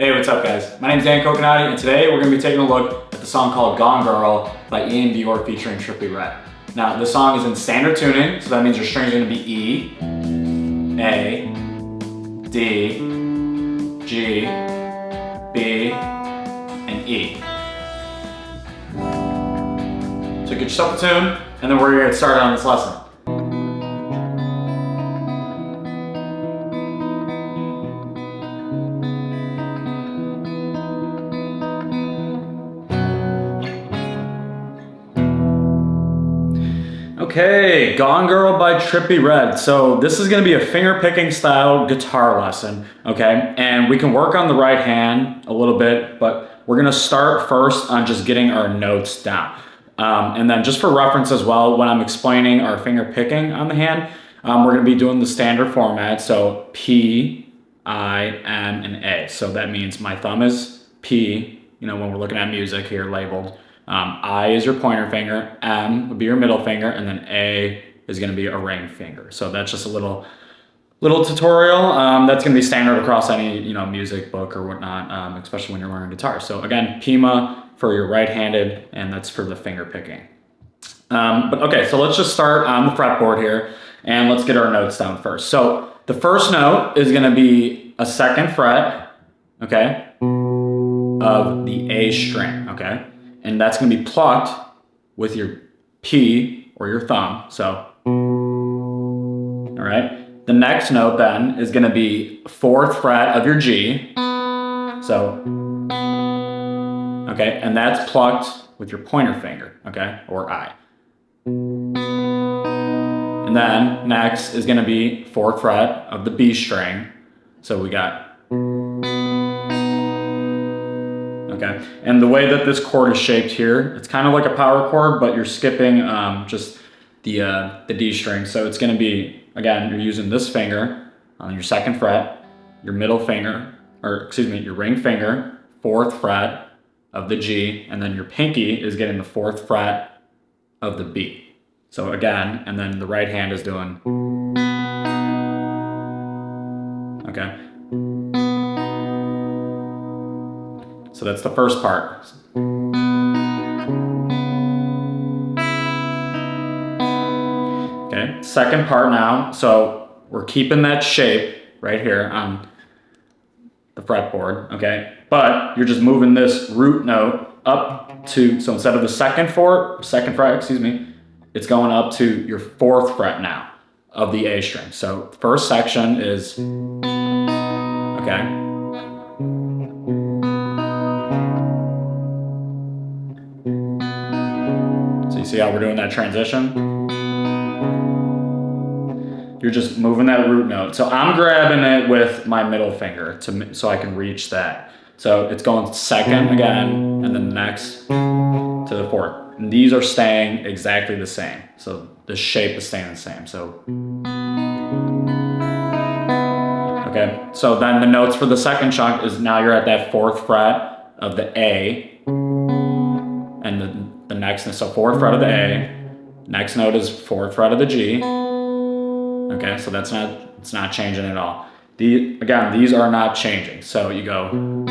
Hey, what's up guys? My name is Dan Coconati and today we're going to be taking a look at the song called Gone Girl by Iann Dior featuring Trippie. Now, this song is in standard tuning, so that means your strings are going to be E, A, D, G, B, and E. So get yourself a tune, and then we're going to get started on this lesson. Okay, Gone Girl by Trippie. So this is gonna be a finger picking style guitar lesson, okay? And we can work on the right hand a little bit, but we're gonna start first on just getting our notes down. And then just for reference as well, when I'm explaining our finger picking on the hand, we're gonna be doing the standard format. So P, I, M, and A. So that means my thumb is P, when we're looking at music here labeled. I is your pointer finger, M would be your middle finger, and then A is going to be a ring finger. So that's just a little tutorial. That's going to be standard across any music book or whatnot, especially when you're learning guitar. So again, Pima for your right-handed, and that's for the finger picking. But okay, so let's just start on the fretboard here, and let's get our notes down first. So the first note is going to be a second fret, okay, of the A string, okay. And that's going to be plucked with your P or your thumb. So, all right. The next note then is going to be fourth fret of your G. So, okay. And that's plucked with your pointer finger, okay, or I. And then next is going to be fourth fret of the B string. So we got. Okay, and the way that this chord is shaped here, it's kind of like a power chord, but you're skipping just the D string. So it's going to be, again, you're using this finger on your second fret, your middle finger, or excuse me, your ring finger, fourth fret of the G, and then your pinky is getting the fourth fret of the B. So again, and then the right hand is doing, okay. So that's the first part. Okay, second part now. So we're keeping that shape right here on the fretboard, okay? But you're just moving this root note up to, so instead of the second fret, it's going up to your fourth fret now of the A string. So first section is, okay. See how we're doing that transition? You're just moving that root note. So I'm grabbing it with my middle finger so I can reach that. So it's going second again, and then next to the fourth. And these are staying exactly the same. So the shape is staying the same. So, okay. So then the notes for the second chunk is now you're at that fourth fret of the A, and the next, so fourth fret of the A, next note is fourth fret of the G. Okay, so it's not changing at all. Again, these are not changing. So you go, and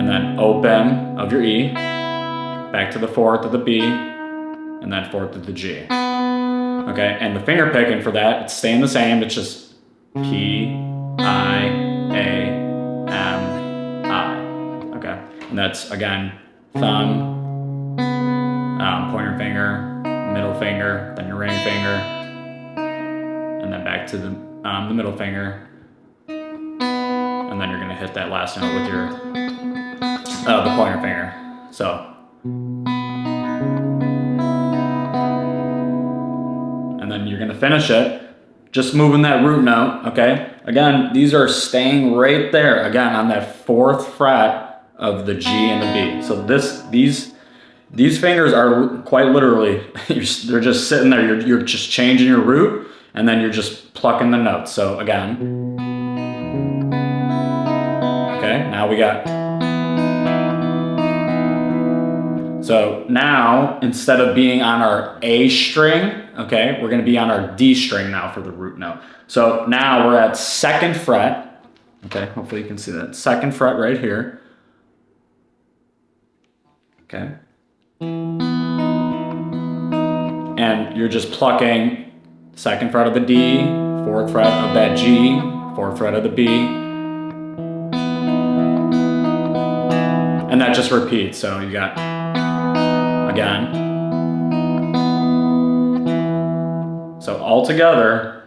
then open of your E, back to the fourth of the B, and then fourth of the G. Okay, and the finger picking for that, it's staying the same. It's just P, I, A, M, I. Okay, and that's again, thumb, pointer finger, middle finger, then your ring finger, and then back to the middle finger, and then you're gonna hit that last note with your the pointer finger. So, and then you're gonna finish it just moving that root note. Okay, again, these are staying right there again on that fourth fret of the G and the B. So these fingers are quite literally, they're just sitting there. You're just changing your root, and then you're just plucking the notes. So again, okay, now we got, so now instead of being on our A string, okay, we're gonna be on our D string now for the root note. So now we're at second fret Okay, hopefully you can see that. 2nd fret right here. Okay. And you're just plucking 2nd fret of the D, 4th fret of that G, 4th fret of the B. And that just repeats, so you got, again. So all together,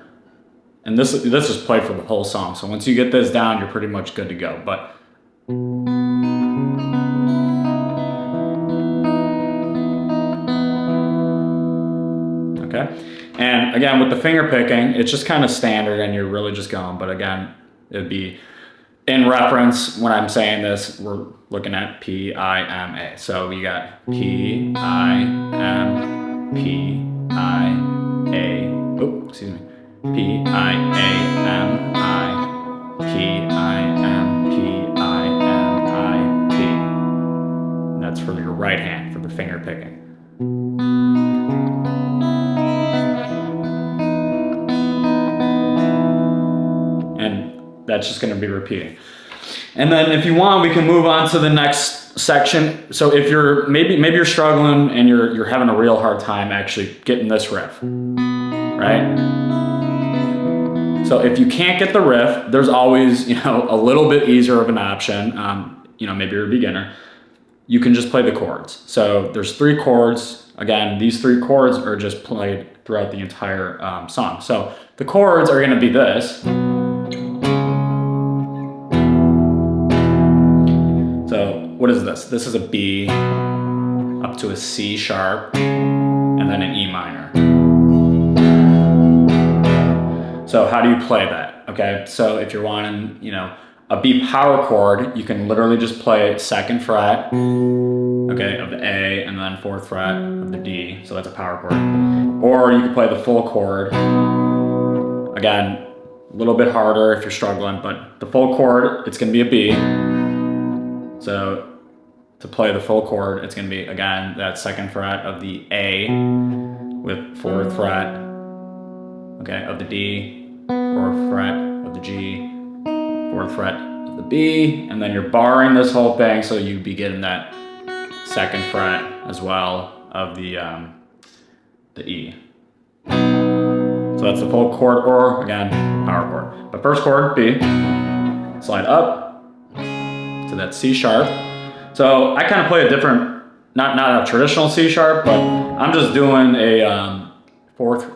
and this is played for the whole song, so once you get this down, you're pretty much good to go. But okay, and again, with the finger picking, it's just kind of standard and you're really just going, but again, it'd be in reference when I'm saying this, we're looking at P-I-M-A. So you got P-I-M, P-I-A, oh, excuse me, P-I-A-M-I, P-I-M, P-I-M-I-P. That's for your right hand, for the finger picking. That's just going to be repeating. And then if you want, we can move on to the next section. So if you're maybe you're struggling and you're having a real hard time actually getting this riff, right? So if you can't get the riff, there's always, you know, a little bit easier of an option. You know, maybe you're a beginner. You can just play the chords. So there's 3 chords. Again, these 3 chords are just played throughout the entire song. So the chords are going to be this. So what is this? This is a B up to a C sharp and then an E minor. So how do you play that? Okay, so if you're wanting, you know, a B power chord, you can literally just play 2nd fret, okay, of the A and then 4th fret of the D. So that's a power chord. Or you can play the full chord. Again, a little bit harder if you're struggling, but the full chord, it's going to be a B. So to play the full chord, it's going to be, again, that 2nd fret of the A with 4th fret, okay, of the D, 4th fret of the G, 4th fret of the B, and then you're barring this whole thing, so you'd be getting that 2nd fret as well of the E. So that's the full chord, or again, power chord. But first chord, B, slide up to that C sharp. So I kind of play a different, not a traditional C sharp, but I'm just doing a 4th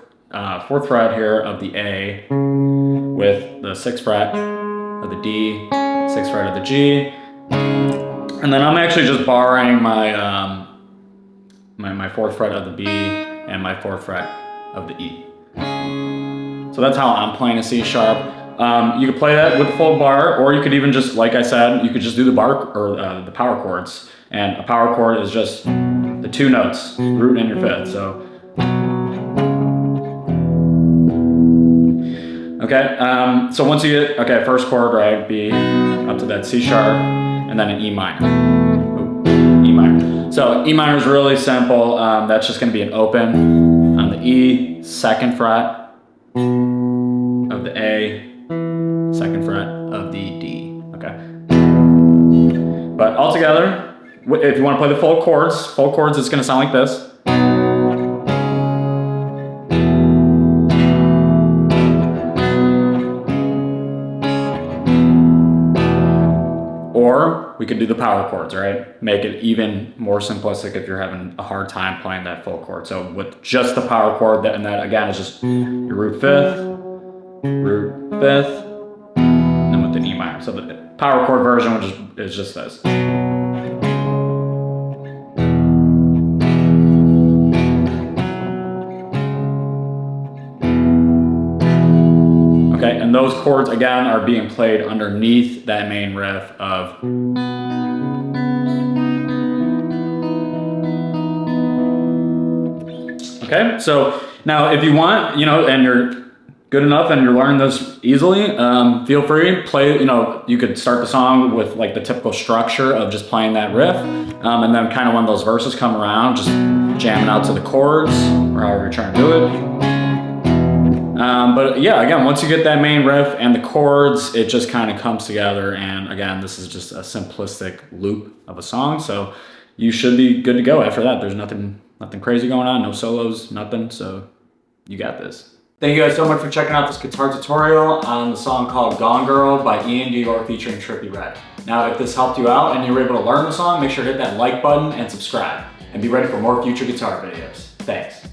fret here of the A with the 6th fret of the D, 6th fret of the G, and then I'm actually just borrowing my my 4th fret of the B and my 4th fret of the E. So that's how I'm playing a C sharp. You could play that with the full bar, or you could even just, like I said, you could just do the bar or the power chords. And a power chord is just the 2 notes, root and your 5th. So, okay. So once you get, okay, first chord, right, B up to that C sharp, and then an E minor. E minor. So E minor is really simple. That's just going to be an open on the E, 2nd fret of the A, 2nd fret of the D, okay? But all together, if you want to play the full chords, it's going to sound like this. Or we could do the power chords, right? Make it even more simplistic if you're having a hard time playing that full chord. So with just the power chord, and that again is just your root 5th, root 5th, and with the E minor. So the power chord version is just this. Okay, and those chords again are being played underneath that main riff of. Okay, so now if you want, you know, and you're good enough and you're learning this easily, feel free to play, you know, you could start the song with like the typical structure of just playing that riff, and then kind of when those verses come around, just jamming out to the chords or however you're trying to do it. But yeah, again, once you get that main riff and the chords, it just kind of comes together. And again, this is just a simplistic loop of a song. So you should be good to go after that. There's nothing crazy going on, no solos, nothing. So you got this. Thank you guys so much for checking out this guitar tutorial on the song called Gone Girl by Iann Dior featuring Trippie Red. Now, if this helped you out and you were able to learn the song, make sure to hit that like button and subscribe. And be ready for more future guitar videos. Thanks.